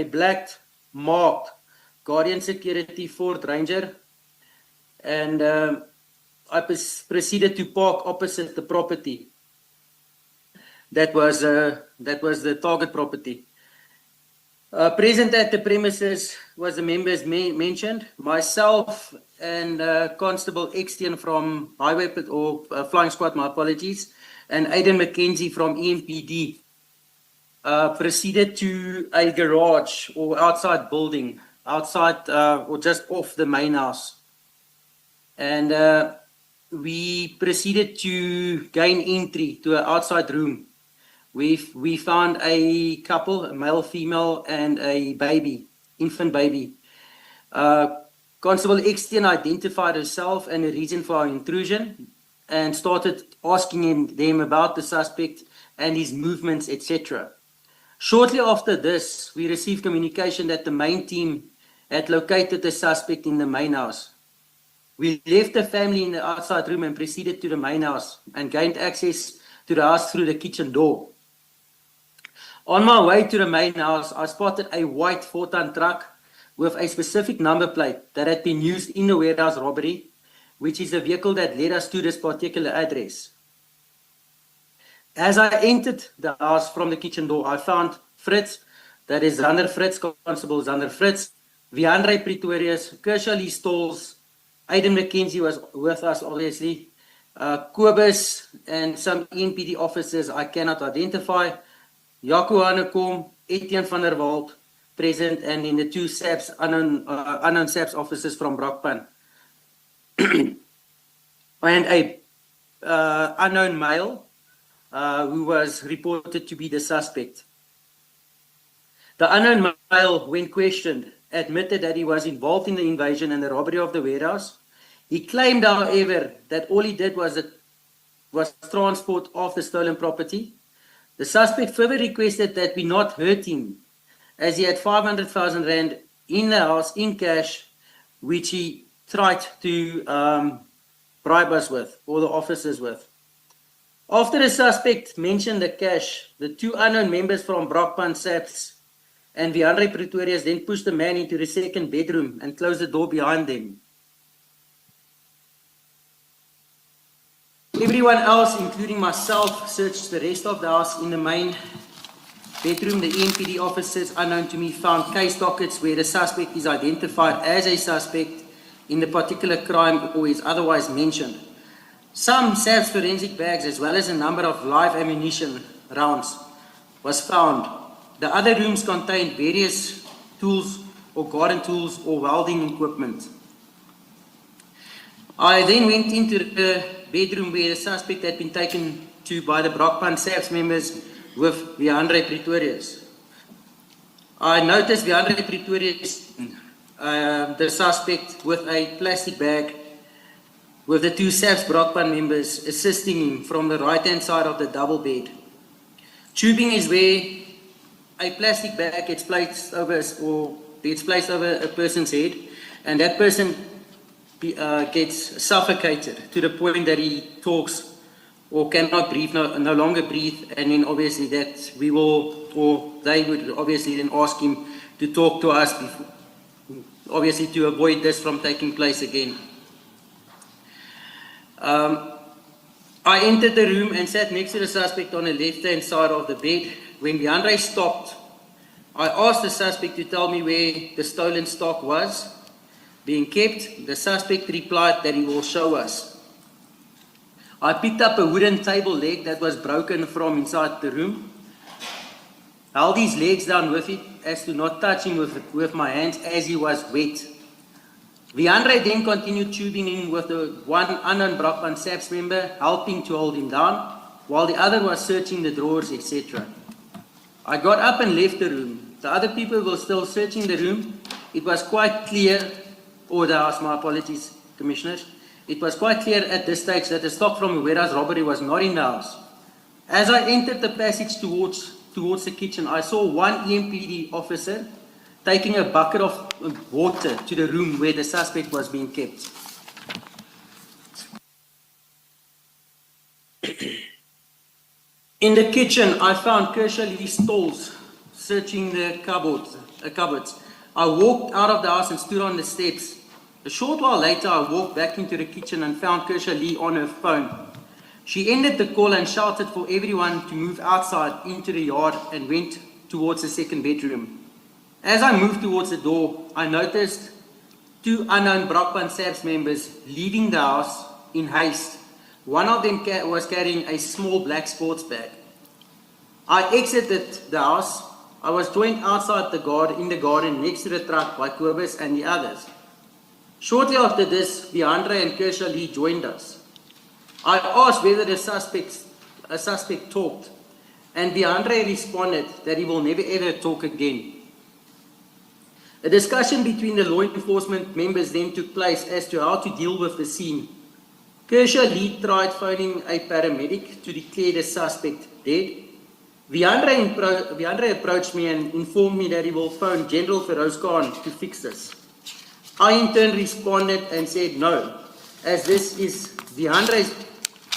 black marked Guardian Security Ford Ranger, and I proceeded to park opposite the property. That was the target property. Present at the premises was the members mentioned, myself and Constable Etienne from Highway or Flying Squad, my apologies, and Aiden McKenzie from EMPD. Proceeded to a garage or outside building, outside or just off the main house. And we proceeded to gain entry to an outside room. We found a couple, a male, female, and a baby, infant baby. Constable Etienne identified herself and the reason for our intrusion and started asking them about the suspect and his movements, etc. Shortly after this, we received communication that the main team had located the suspect in the main house. We left the family in the outside room and proceeded to the main house and gained access to the house through the kitchen door. On my way to the main house, I spotted a white 4-ton truck with a specific number plate that had been used in the warehouse robbery, which is the vehicle that led us to this particular address. As I entered the house from the kitchen door, I found Fritz, that is Zander Fritz, Constable Zander Fritz, Viandre Pretorius, Kershaw Lee Stalls, Aiden McKenzie was with us, obviously, Kobus, and some EMPD officers I cannot identify, Jaco Hanekom, Etienne van der Walt present, and in the 2 SAPS, unknown SAPS officers from Brakpan. And a unknown male who was reported to be the suspect. The unknown male, when questioned, admitted that he was involved in the invasion and the robbery of the warehouse. He claimed, however, that all he did was transport of the stolen property. The suspect further requested that we not hurt him, as he had 500,000 rand in the house in cash, which he tried to bribe us with, or the officers with. After the suspect mentioned the cash, the 2 unknown members from Brakpan SAPS and Viandre Pretorius then pushed the man into the second bedroom and closed the door behind them. Everyone else, including myself, searched the rest of the house. In the main bedroom, the EMPD officers, unknown to me, found case dockets where the suspect is identified as a suspect in the particular crime or is otherwise mentioned. Some SAPS forensic bags, as well as a number of live ammunition rounds, was found. The other rooms contained various tools or garden tools or welding equipment. I then went into the bedroom where the suspect had been taken to by the Brakpan SAPS members with Viandre Pretorius. I noticed Viandre Pretorius, the suspect, with a plastic bag with the 2 SAPS Brakpan members assisting him from the right-hand side of the double bed. Tubing is where a plastic bag gets placed over a person's head, and that person gets suffocated to the point that he talks or cannot breathe, no longer breathe, and then obviously that we will, or they would obviously then ask him to talk to us, before, obviously to avoid this from taking place again. I entered the room and sat next to the suspect on the left-hand side of the bed. When Viandre stopped, I asked the suspect to tell me where the stolen stock was being kept. The suspect replied that he will show us. I picked up a wooden table leg that was broken from inside the room, held his legs down with it as to not touch him with my hands as he was wet. Viandre then continued tubing in with the 1 unknown Brakpan SAPS member, helping to hold him down, while the other was searching the drawers, etc. I got up and left the room. The other people were still searching the room. It was quite clear, or the house, my apologies, commissioners. It was quite clear at this stage that the stock from a warehouse robbery was not in the house. As I entered the passage towards the kitchen, I saw 1 EMPD officer taking a bucket of water to the room where the suspect was being kept. In the kitchen, I found Kershaw Lee Stalls searching the cupboards. I walked out of the house and stood on the steps. A short while later, I walked back into the kitchen and found Kersha Lee on her phone. She ended the call and shouted for everyone to move outside into the yard and went towards the second bedroom. As I moved towards the door, I noticed two unknown Brakpan SAPS members leaving the house in haste. One of them was carrying a small black sports bag. I exited the house. I was joined outside in the garden next to the truck by Kobus and the others. Shortly after this, Deandre and Kersha Lee joined us. I asked whether a suspect talked, and Deandre responded that he will never ever talk again. A discussion between the law enforcement members then took place as to how to deal with the scene. Kersha Lee tried phoning a paramedic to declare the suspect dead. Deandre approached me and informed me that he will phone General Feroz Khan to fix this. I in turn responded and said no, as this is Deandre's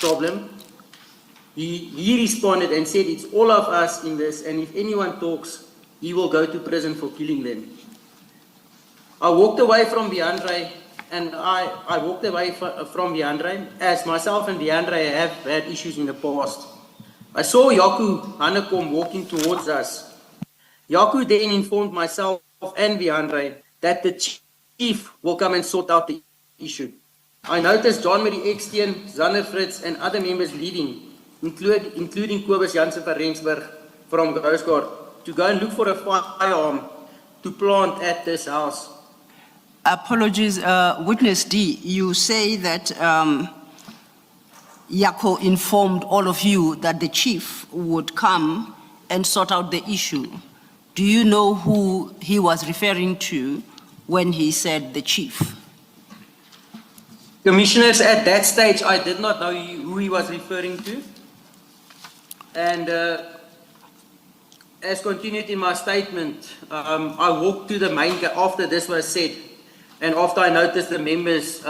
problem. He responded and said it's all of us in this, and if anyone talks, he will go to prison for killing them. I walked away from Deandre, and I walked away from Deandre as myself and Deandre have had issues in the past. I saw Jaco Hanekom walking towards us. Jaco then informed myself and Deandre that the chief will come and sort out the issue. I noticed Jean-Marie Etienne, Zander Fritz, and other members leaving, including Kobus Jansen van Rensburg from Coast Guard, to go and look for a firearm to plant at this house. Apologies, Witness D, you say that Jaco informed all of you that the chief would come and sort out the issue. Do you know who he was referring to when he said the chief? Commissioners, at that stage, I did not know who he was referring to. And as continued in my statement, I walked to the main gate after this was said, and after I noticed the members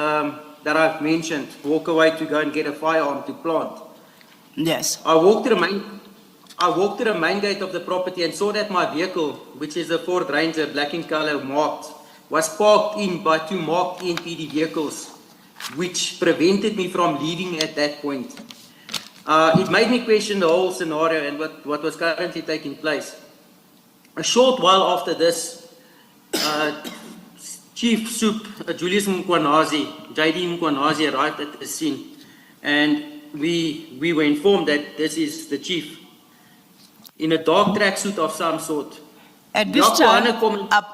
that I've mentioned walk away to go and get a firearm to plant. Yes. I walked to the main gate of the property and saw that my vehicle, which is a Ford Ranger, black in color, marked, was parked in by two marked EMPD vehicles, which prevented me from leaving at that point. It made me question the whole scenario and what was currently taking place. A short while after this, Chief Julius Mkhwanazi, JD Mkwanazi, arrived at the scene, and we were informed that this is the chief in a dark tracksuit of some sort. At this time,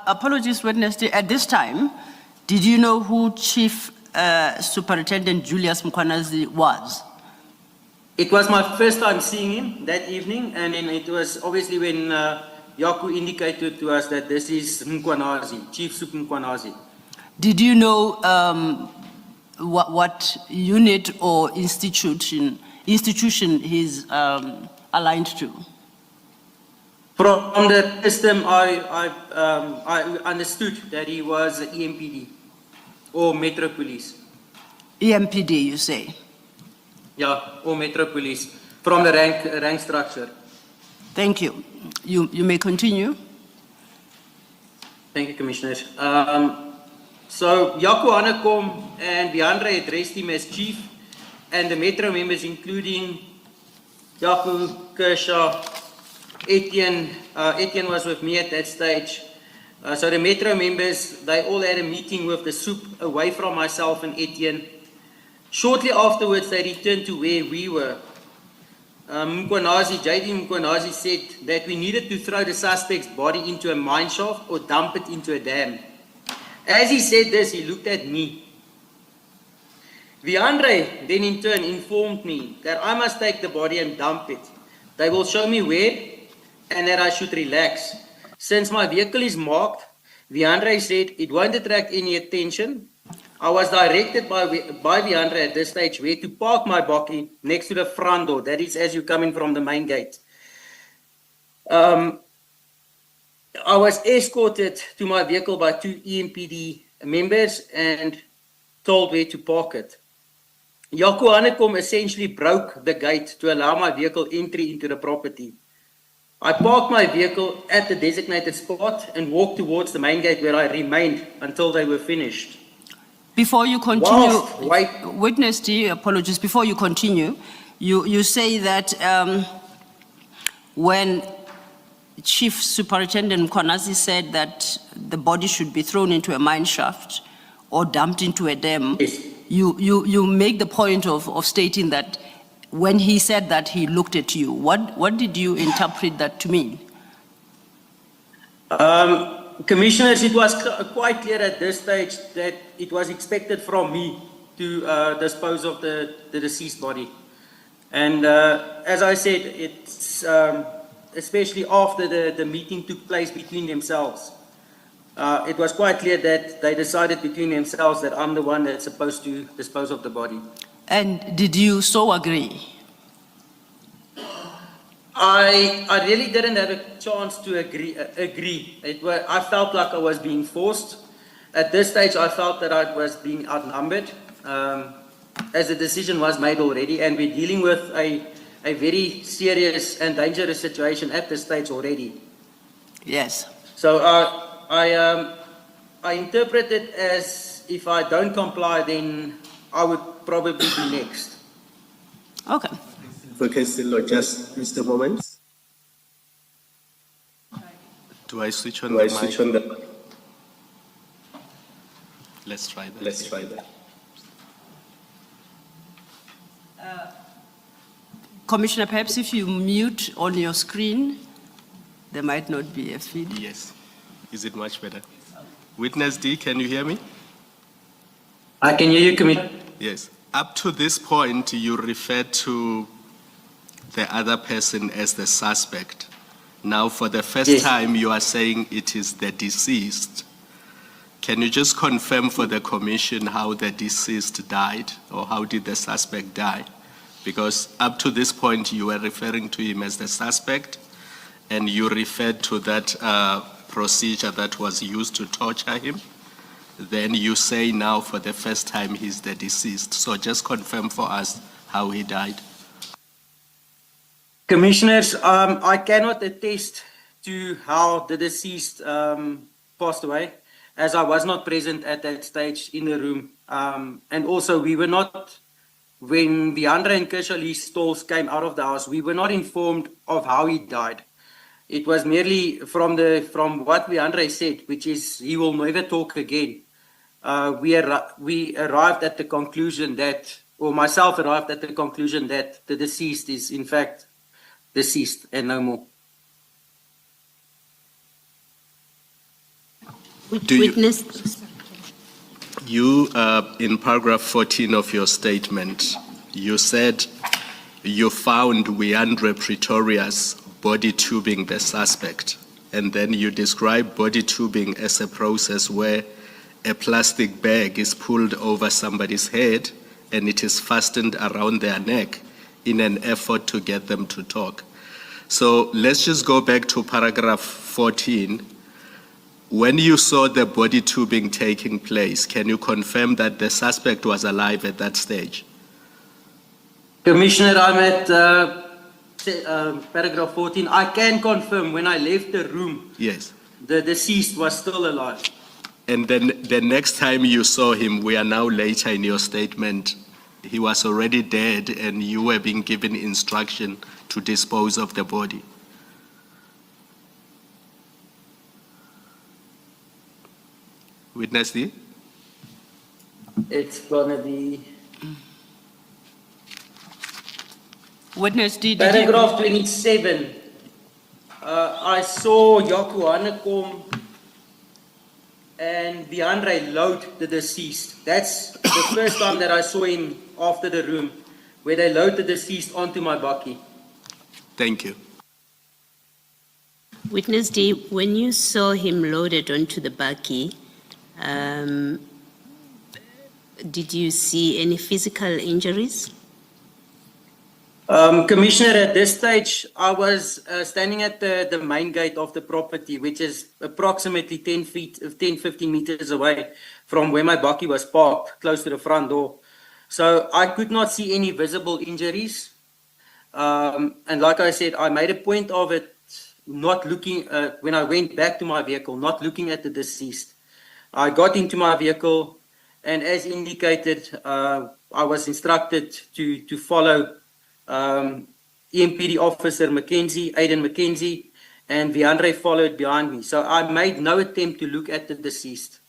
apologies, Witness, at this time, did you know who Chief Superintendent Julius Mkhwanazi was? It was my first time seeing him that evening, and then it was obviously when Jaco indicated to us that this is Mkwanazi, Chief Sup Mkhwanazi. Did you know what unit or institution he's aligned to? From the system, I understood that he was EMPD or Metro Police. EMPD, you say? Yeah, or Metro Police, from the rank structure. Thank you. You may continue. Thank you, Commissioners. So Jaco Hanekom and Deandre addressed him as chief, and the Metro members, including Jaco, Kersha, Etienne. Etienne was with me at that stage. So the Metro members, they all had a meeting with the SUP away from myself and Etienne. Shortly afterwards, they returned to where we were. JD Mkwanazi said that we needed to throw the suspect's body into a mineshaft or dump it into a dam. As he said this, he looked at me. Deandre then in turn informed me that I must take the body and dump it. They will show me where and that I should relax. Since my vehicle is marked, Deandre said it won't attract any attention. I was directed by Deandre at this stage where to park my bakkie next to the front door. That is as you come in from the main gate. I was escorted to my vehicle by two EMPD members and told where to park it. Jaco Hanekom essentially broke the gate to allow my vehicle entry into the property. I parked my vehicle at the designated spot and walked towards the main gate where I remained until they were finished. Before you continue, Whilst wait, witness D, apologies, before you continue, you say that when Chief Superintendent Mkwanazi said that the body should be thrown into a mine shaft or dumped into a dam, yes. you make the point of stating that when he said that, he looked at you. What did you interpret that to mean? Commissioners, it was quite clear at this stage that it was expected from me to dispose of the deceased body. And as I said, it's especially after the meeting took place between themselves. It was quite clear that they decided between themselves that I'm the one that's supposed to dispose of the body. And did you so agree? I really didn't have a chance to agree. I felt like I was being forced. At this stage, I felt that I was being outnumbered, as the decision was made already, and we're dealing with a very serious and dangerous situation at this stage already. Yes. So I interpret it as if I don't comply, then I would probably be next. Okay. Okay, still just a moment. Do I switch on Do the I mic? switch on the? Let's try that. Let's try that. Commissioner, perhaps if you mute on your screen, there might not be a feed. Yes. Is it much better? Witness D, can you hear me? I can hear you, Commissioner. Yes. Up to this point, you referred to the other person as the suspect. Now, for the first Yes. time, you are saying it is the deceased. Can you just confirm for the commission how the deceased died, or how did the suspect die? Because up to this point, you were referring to him as the suspect, and you referred to that procedure that was used to torture him. Then you say now for the first time he's the deceased. So just confirm for us how he died. Commissioners, I cannot attest to how the deceased passed away, as I was not present at that stage in the room. And also, we were not, when the Andre and Kershaw stalls came out of the house, we were not informed of how he died. It was merely from what Andre said, which is he will never talk again. We arrived at the conclusion that, or myself arrived at the conclusion that the deceased is in fact deceased and no more. Witness. You, in paragraph 14 of your statement, you said you found Andre Pretorius body tubing the suspect, and then you describe body tubing as a process where a plastic bag is pulled over somebody's head and it is fastened around their neck in an effort to get them to talk. So let's just go back to paragraph 14. When you saw the body tubing taking place, can you confirm that the suspect was alive at that stage? Commissioner, I'm at paragraph 14. I can confirm when I left the room, Yes. the deceased was still alive. And then the next time you saw him, we are now later in your statement, he was already dead and you were being given instruction to dispose of the body. Witness D? It's gonna be Witness D. paragraph 27. I saw Jaco Hanekom and Andre load the deceased. That's the first time that I saw him after the room, where they load the deceased onto my bakkie. Thank you. Witness D, when you saw him loaded onto the bakkie, did you see any physical injuries? Commissioner, at this stage, I was standing at the main gate of the property, which is approximately 10 feet, 10, 15 meters away from where my bakkie was parked, close to the front door. So I could not see any visible injuries. And like I said, I made a point of it not looking, when I went back to my vehicle, not looking at the deceased. I got into my vehicle, and as indicated, I was instructed to follow EMPD officer Mackenzie, Aiden Mackenzie, and Viandre followed behind me. So I made no attempt to look at the deceased.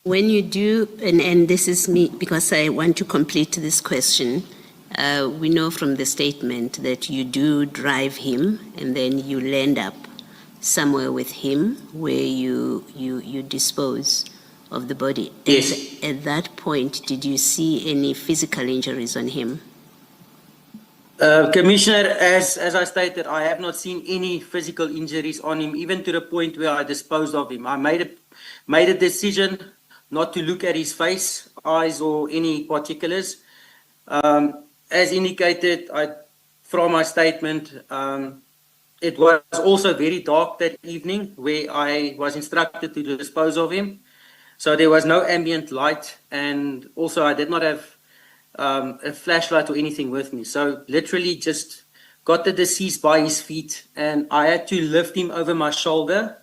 When you do, and this is me, because I want to complete this question, we know from the statement that you do drive him and then you land up somewhere with him where you dispose of the body. Yes. At that point, did you see any physical injuries on him? Commissioner, as I stated, I have not seen any physical injuries on him, even to the point where I disposed of him. I made a decision not to look at his face, eyes, or any particulars. As indicated from my statement, it was also very dark that evening where I was instructed to dispose of him. So there was no ambient light, and also I did not have a flashlight or anything with me. So literally just got the deceased by his feet, and I had to lift him over my shoulder,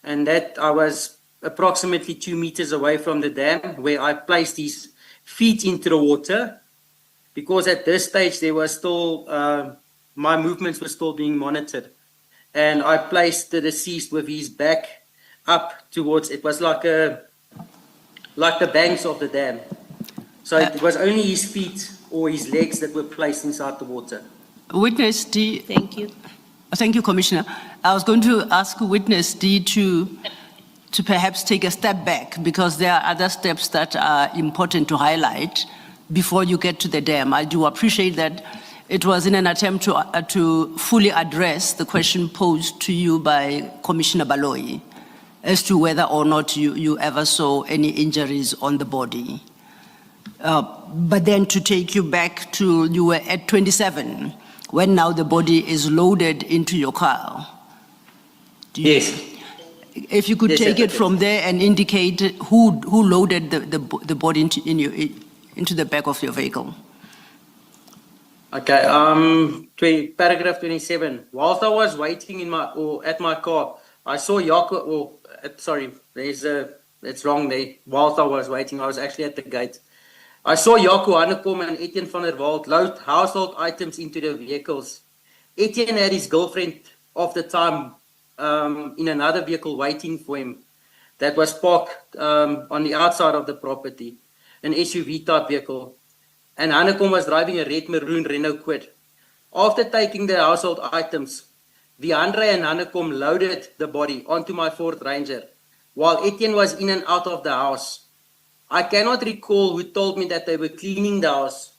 and that I was approximately 2 meters away from the dam, where I placed his feet into the water, because at this stage there was still my movements were still being monitored, and I placed the deceased with his back up towards, it was like the banks of the dam. So it was only his feet or his legs that were placed inside the water. Witness D. Thank you. Thank you, Commissioner. I was going to ask Witness D to perhaps take a step back, because there are other steps that are important to highlight before you get to the dam. I do appreciate that it was in an attempt to fully address the question posed to you by Commissioner Baloyi as to whether or not you ever saw any injuries on the body. But then to take you back to, you were at 27, when now the body is loaded into your car. Yes. If you could Yes, take it yes. from there and indicate who loaded the body into the back of your vehicle. Okay, paragraph 27. Whilst I was waiting at my car, I saw Jaco, it's wrong there. Whilst I was waiting, I was actually at the gate. I saw Jaco Hanekom and Etienne van der Walt load household items into the vehicles. Etienne had his girlfriend of the time in another vehicle waiting for him that was parked on the outside of the property, an SUV type vehicle. And Hanekom was driving a red maroon Renault Kwid. After taking the household items, Viandre and Hanekom loaded the body onto my Ford Ranger, while Etienne was in and out of the house. I cannot recall who told me that they were cleaning the house.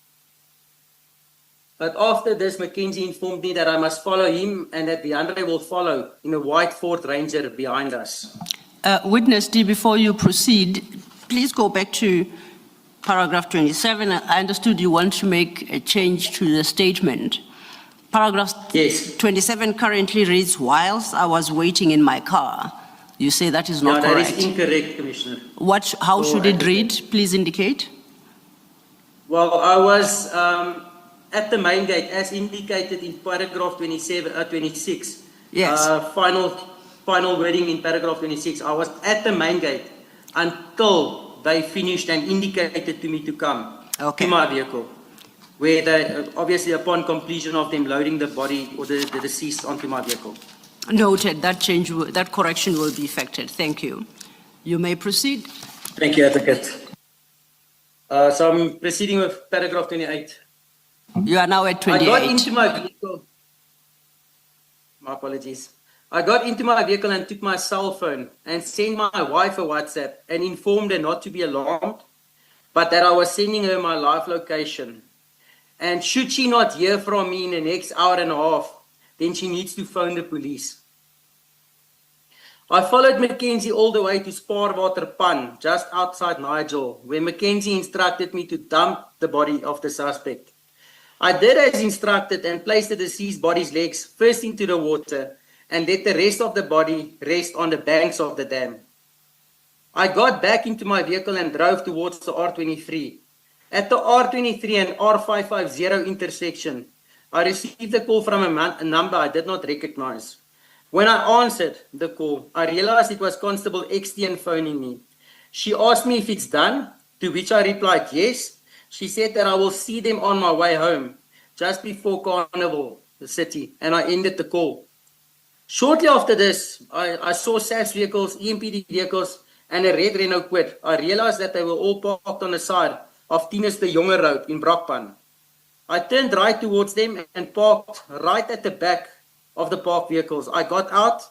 But after this, Mackenzie informed me that I must follow him and that Viandre will follow in a white Ford Ranger behind us. Witness D, before you proceed, please go back to paragraph 27. I understood you want to make a change to the statement. Paragraph Yes. 27 currently reads, whilst I was waiting in my car. You say that is not correct. That is incorrect, Commissioner. How should it read? Please indicate. Well, I was at the main gate, as indicated in paragraph 26. Yes. Final wording in paragraph 26. I was at the main gate until they finished and indicated to me to come to my vehicle, where they, obviously upon completion of them loading the body or the deceased onto my vehicle. Noted. That correction will be effected. Thank you. You may proceed. Thank you, Advocate. So I'm proceeding with paragraph 28. You are now at 28. I got into my vehicle. My apologies. I got into my vehicle and took my cell phone and sent my wife a WhatsApp and informed her not to be alarmed, but that I was sending her my live location. And should she not hear from me in the next hour and a half, then she needs to phone the police. I followed Mackenzie all the way to Spaarwater Pan, just outside Nigel, where Mackenzie instructed me to dump the body of the suspect. I did as instructed and placed the deceased body's legs first into the water and let the rest of the body rest on the banks of the dam. I got back into my vehicle and drove towards the R23. At the R23 and R550 intersection, I received a call from a number I did not recognize. When I answered the call, I realized it was Constable Etienne phoning me. She asked me if it's done, to which I replied yes. She said that I will see them on my way home, just before Carnival, the city, and I ended the call. Shortly after this, I saw SAF's vehicles, EMPD vehicles, and a red Renault Kwid. I realized that they were all parked on the side of Tinus de Jonge Road in Brakpan. I turned right towards them and parked right at the back of the parked vehicles. I got out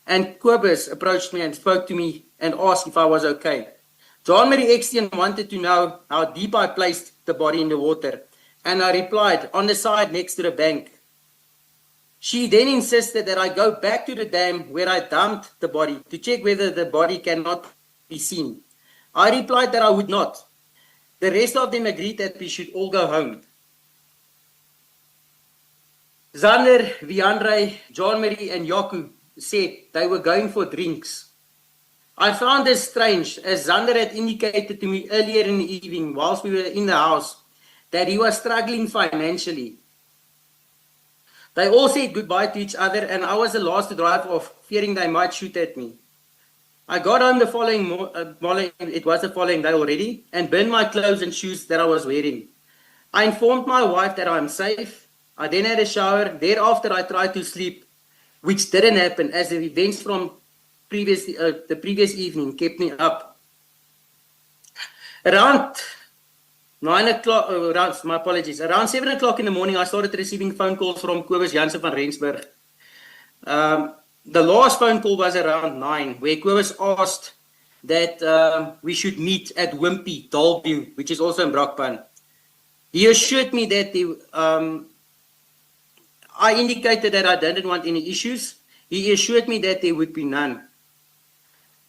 and Kobus approached me and spoke to me and asked if I was okay. Jean-Marie Etienne wanted to know how deep I placed the body in the water, and I replied, on the side next to the bank. She then insisted that I go back to the dam where I dumped the body to check whether the body cannot be seen. I replied that I would not. The rest of them agreed that we should all go home. Zander, Viandre, Jean-Marie and Jaco said they were going for drinks. I found this strange, as Zander had indicated to me earlier in the evening whilst we were in the house that he was struggling financially. They all said goodbye to each other and I was the last to drive off, fearing they might shoot at me. I got home the following day already, and burned my clothes and shoes that I was wearing. I informed my wife that I am safe. I then had a shower. Thereafter, I tried to sleep, which didn't happen as the events from the previous evening kept me up. Around 9 o'clock, around 7 o'clock in the morning, I started receiving phone calls from Kobus Jansen van Rensburg. The last phone call was around 9, where Kobus asked that we should meet at Wimpy, Dalview, which is also in Brakpan. He assured me that I indicated that I didn't want any issues. He assured me that there would be none.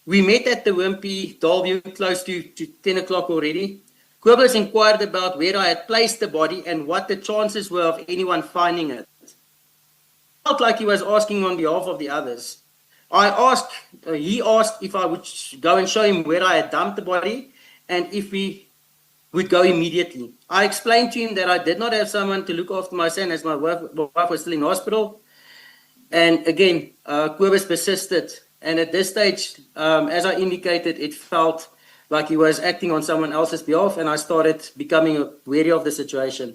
We met at the Wimpy, Dalview, close to 10 o'clock already. Kobus inquired about where I had placed the body and what the chances were of anyone finding it. I felt like he was asking on behalf of the others. He asked if I would go and show him where I had dumped the body and if we would go immediately. I explained to him that I did not have someone to look after my son as my wife was still in hospital. And again, Kobus persisted. And at this stage, as I indicated, it felt like he was acting on someone else's behalf, and I started becoming wary of the situation.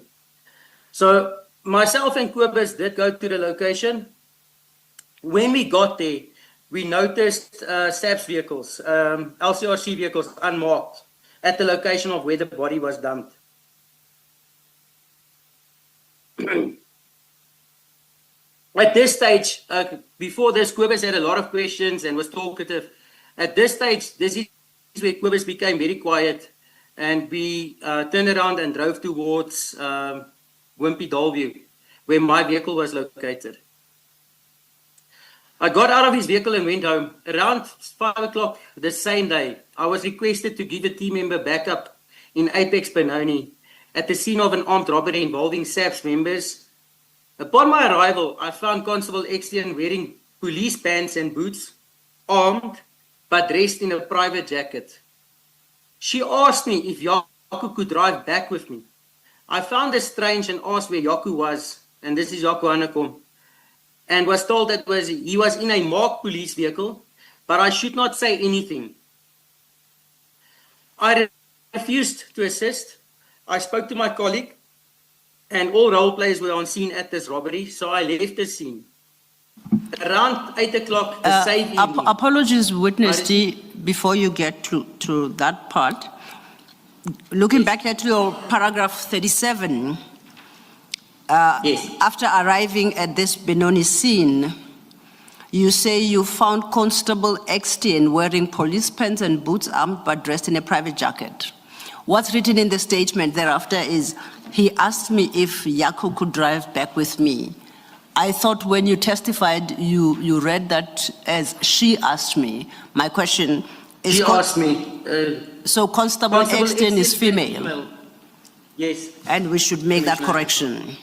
So myself and Kobus did go to the location. When we got there, we noticed SAP's vehicles, LCRC vehicles, unmarked at the location of where the body was dumped. At this stage, before this, Kobus had a lot of questions and was talkative. At this stage, this is where Kobus became very quiet, and we turned around and drove towards Wimpy Dalview, where my vehicle was located. I got out of his vehicle and went home. Around 5 o'clock the same day, I was requested to give a team member backup in Apex Benoni at the scene of an armed robbery involving SAP's members. Upon my arrival, I found Constable Etienne wearing police pants and boots, armed, but dressed in a private jacket. She asked me if Jaco could drive back with me. I found this strange and asked where Jaco was, and this is Jaco Hanekom, and was told that he was in a marked police vehicle, but I should not say anything. I refused to assist. I spoke to my colleague, and all role players were on scene at this robbery, so I left the scene. Around 8 o'clock the same evening. Apologies, witness D, before you get to that part. Looking back at your paragraph 37, Yes. after arriving at this Benoni scene, you say you found Constable Etienne wearing police pants and boots, armed but dressed in a private jacket. What's written in the statement thereafter is, he asked me if Jaco could drive back with me. I thought when you testified, you read that as she asked me. My question is... She asked me. So Constable Etienne is female? Yes. And we should make that correction.